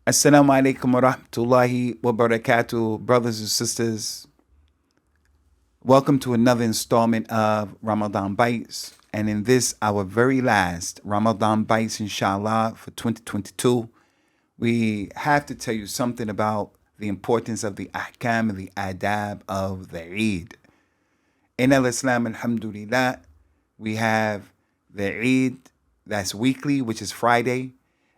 Assalamu alaikum wa rahmatullahi wa barakatuh, brothers and sisters. Welcome to another installment of Ramadan Bites. And in this, our very last Ramadan Bites, inshallah, for 2022, we have to tell you something about the importance of the ahkam and the adab of the Eid. In al-Islam, alhamdulillah, we have the Eid that's weekly, which is Friday,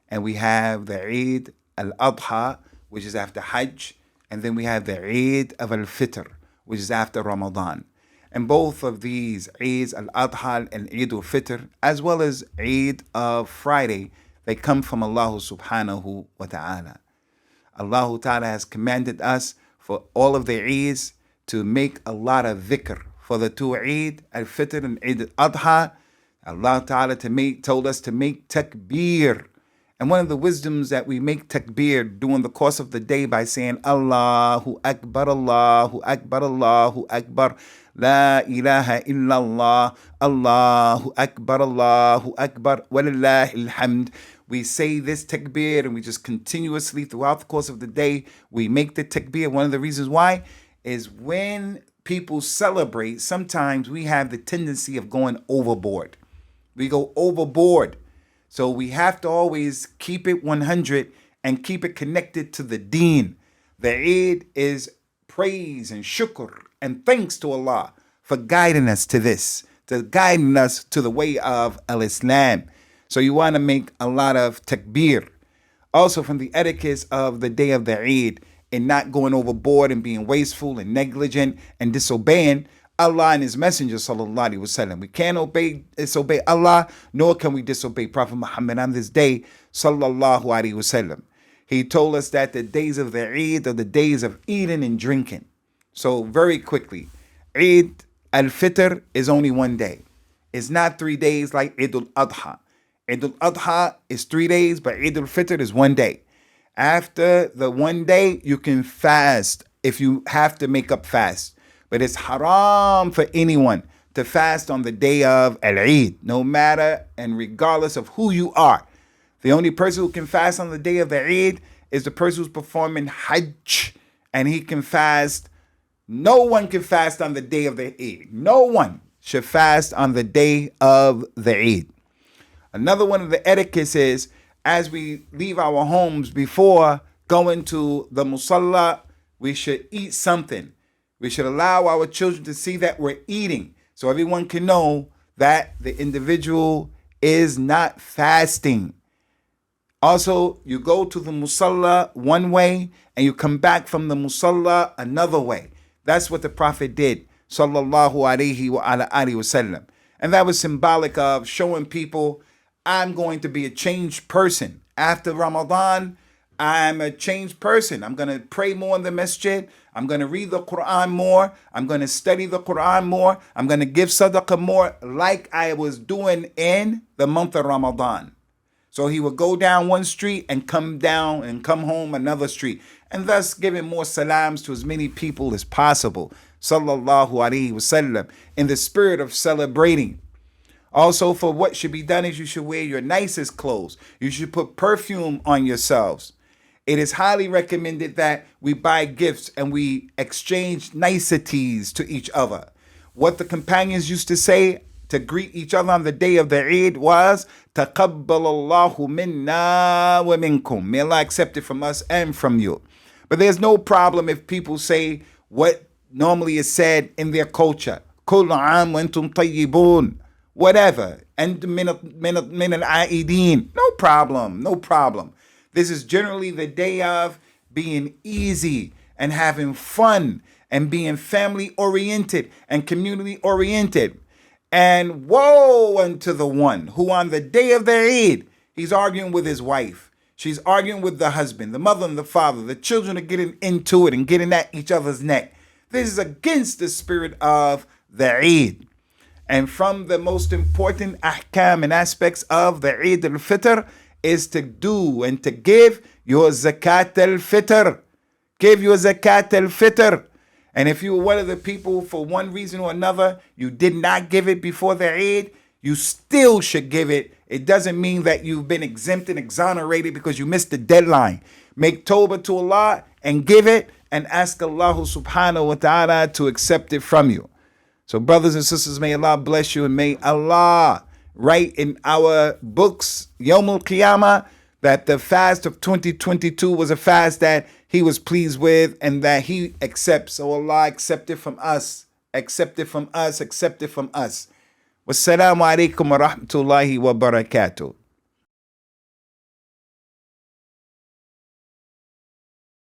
and we have the Eid al-Adha, which is after Hajj, and then we have the Eid of al-Fitr, which is after Ramadan. And both of these, Eid al-Adha and Eid al-Fitr, as well as Eid of Friday, they come from Allah subhanahu wa ta'ala. Allah ta'ala has commanded us for all of the Eids to make a lot of dhikr. For the two Eid al-Fitr and Eid al-Adha, Allah ta'ala told us to make takbir. And one of the wisdoms that we make takbir during the course of the day by saying Allahu Akbar, Allahu Akbar, Allahu Akbar, La ilaha illallah, Allahu Akbar, Allahu Akbar, walillahi alhamd. We say this takbir and we just continuously throughout the course of the day, we make the takbir. One of the reasons why is when people celebrate, sometimes we have the tendency of going overboard. We go overboard. So we have to always keep it 100 and keep it connected to the deen. The Eid is praise and shukr and thanks to Allah for guiding us to this, to guiding us to the way of al-Islam. So you want to make a lot of takbir. Also from the etiquette of the day of the Eid and not going overboard and being wasteful and negligent and disobeying Allah and His Messenger sallallahu alaihi wasallam. We can't disobey Allah, nor can we disobey Prophet Muhammad on this day sallallahu alaihi wasallam. He told us that the days of the Eid are the days of eating and drinking. So very quickly, Eid al-Fitr is only one day. It's not 3 days like Eid al-Adha. Eid al-Adha is 3 days, but Eid al-Fitr is 1 day. After the 1 day, you can fast if you have to make up fast. But it's haram for anyone to fast on the day of Al-Eid, no matter and regardless of who you are. The only person who can fast on the day of the Eid is the person who's performing Hajj, and he can fast. No one can fast on the day of the Eid. No one should fast on the day of the Eid. Another one of the etiquettes is, as we leave our homes before going to the musalla, we should eat something. We should allow our children to see that we're eating so everyone can know that the individual is not fasting. Also, you go to the musalla one way and you come back from the musalla another way. That's what the Prophet did, sallallahu alaihi wa ala alihi wasallam. And that was symbolic of showing people, I'm going to be a changed person. After Ramadan, I'm a changed person. I'm going to pray more in the masjid. I'm going to read the Quran more. I'm going to study the Quran more. I'm going to give sadaqah more like I was doing in the month of Ramadan. So he would go down one street and come home another street, and thus giving more salams to as many people as possible. Sallallahu alaihi wasallam, in the spirit of celebrating. Also, for what should be done is you should wear your nicest clothes. You should put perfume on yourselves. It is highly recommended that we buy gifts and we exchange niceties to each other. What the companions used to say to greet each other on the day of the Eid was, تَقَبَّلَ اللَّهُ مِنَّا وَمِنْكُمْ. May Allah accept it from us and from you. But there's no problem if people say what normally is said in their culture. كُلُّ عَامٍ وَأَنْتُمْ طَيِّبُونَ. Whatever. And min al-aideen. No problem. No problem. This is generally the day of being easy and having fun and being family oriented and community oriented. And woe unto the one who on the day of the Eid, he's arguing with his wife. She's arguing with the husband, the mother and the father. The children are getting into it and getting at each other's neck. This is against the spirit of the Eid. And from the most important ahkam and aspects of the Eid al-Fitr is to do and to give your zakat al-fitr. Give your zakat al-fitr. And if you were one of the people for one reason or another, you did not give it before the Eid, you still should give it It doesn't mean that you've been exempt and exonerated because you missed the deadline. Make tawbah to Allah and give it and ask Allah subhanahu wa ta'ala to accept it from you. So brothers and sisters, may Allah bless you and may Allah write in our books, Yawmul Qiyamah, that the fast of 2022 was a fast that He was pleased with and that He accepts. So Allah accept it from us. Accept it from us. Accept it from us. Wassalamu alaikum wa rahmatullahi wa barakatuh.